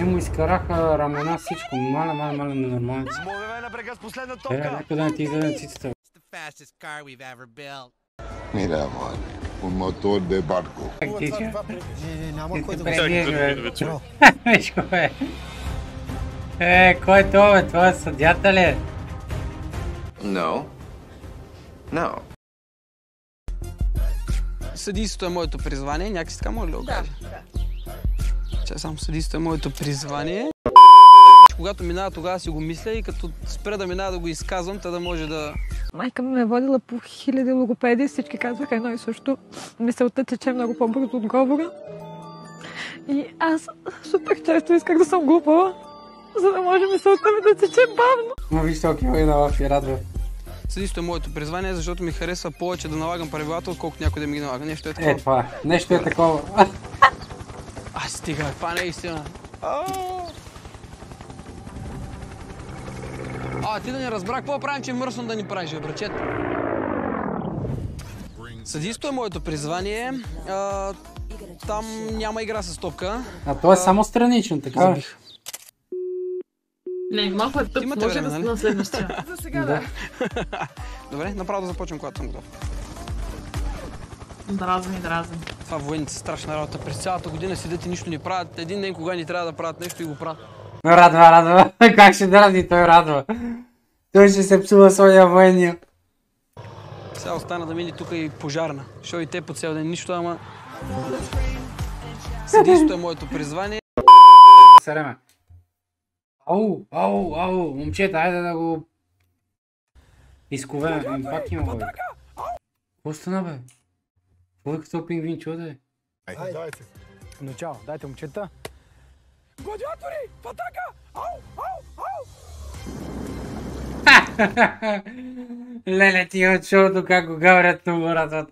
Те му изкараха рамена, всичко. Маля, ненормалници. Нека да не ти изгледам цицата. Mira, amor, un motor de barco. Как тича? Няма кой да го Виж кой е. Кой е това, бе? Това е съдята ли е? No. No. Съдийството е моето призвание. Някакси така може ли да го кажа? Че само съдийството е моето призвание. Когато минава, тогава си го мисля и като спре да минава да го изказвам, та да може да... Майка ми ме е водила по хиляди логопеди, всички казваха едно и също. Мисълта тече много по-бързо от говора. И аз супер често исках да съм глупава, за да може мисълта ми да тече бавно. Но виж толкова има и на лъв и радва. Съдийството е моето призвание, защото ми харесва повече да налагам правилата, отколкото някой да ми ги налага. Нещо е такова. Е, това. Нещо е такова. Стига, това не е истина. Ти да не разбрах, какво правим, че е мръсно да ни правиш, брачет? Съдийството е моето призвание. Там няма игра с топка. А то е само странично, така. Не, малко е тъп, може да на следващия. За сега да. Добре, направо да започвам, когато съм готов. Дразни. Това военните са страшна работа. През цялата година седят и нищо не правят. Един ден, кога ни трябва да правят нещо и го правят. Радва. Как ще дразни, той радва. Той ще се псува своя военния. Сега остана да мине тук и пожарна. Шо и те по цял ден нищо, ама... Съдийството е моето призвание. Сареме. Ау, момчета, айде да го... изковем, пак има войка. Какво стана, бе? Войка с пингвин, чува да е? Дайте. Начало, дайте момчета. Гладиатори! В атака! Ау! Леле, ти от шоуто как го гаврят му радват.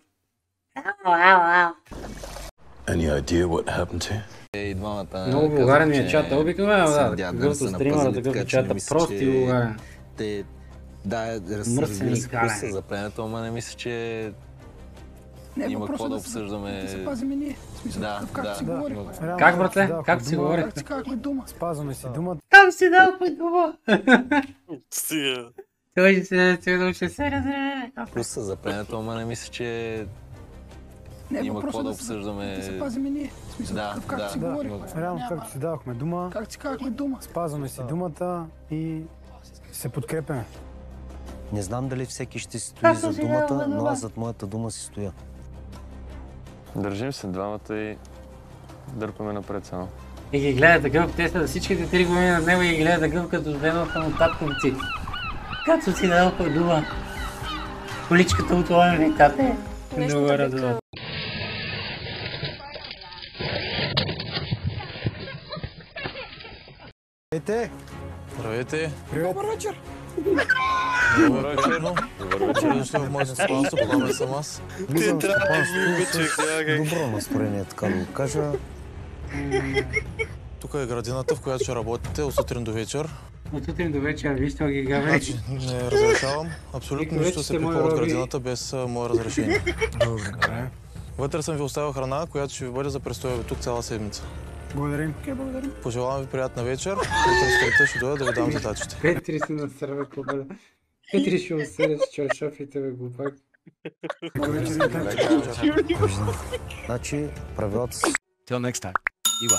Any idea what happened to you? Много българен ми е чата, обикновено, да. Такъвто стримера, такъв чата, прости българен. Да, разбира се, са за пленето, ама не мисля, че има какво да обсъждаме. Да се пазиме ние. В смисъл, как си говорим. Как, братле? Как си говорихте? Как си казахме дума. Спазваме си дума. Там си дадохме дума. Стига. Той ще се разрене. Плюс за пленето, ама не мисля, че има какво да обсъждаме. Да се пазиме ние. В смисъл, как си говорим. Реално, както си дадохме дума. Как си казахме дума. Спазваме си думата и се подкрепяме. Не знам дали всеки ще си стои за думата, но аз зад моята дума си стоя. Държим се двамата и дърпаме напред само. И ги гледа такъв, те са всичките 3 години на него и ги гледа такъв като двената му татковци. Като си дадоха дума. Количката от ломи, тате. Много радва. Здравейте! Здравейте! Добър вечер! Добър вечер! Добър вечер! Защо в моето стопанство, подобен съм аз? Влизам в стопанството с добро настроение, така да го кажа. Тук е градината, в която ще работите от сутрин до вечер. От сутрин до вечер, вижте ги гаве. Значи, не разрешавам. Абсолютно нищо се пипа от градината без мое разрешение. Добре. Вътре съм ви оставил храна, която ще ви бъде за престоя ви тук цяла седмица. Благодарим. Пожелавам ви приятна вечер. Утре сутринта ще дойда да ви дам задачите. Петри си насърва кобеля. Петри ще усъдя с чаршафите, бе, глупак. Значи, правилата са... Till next time. Ива.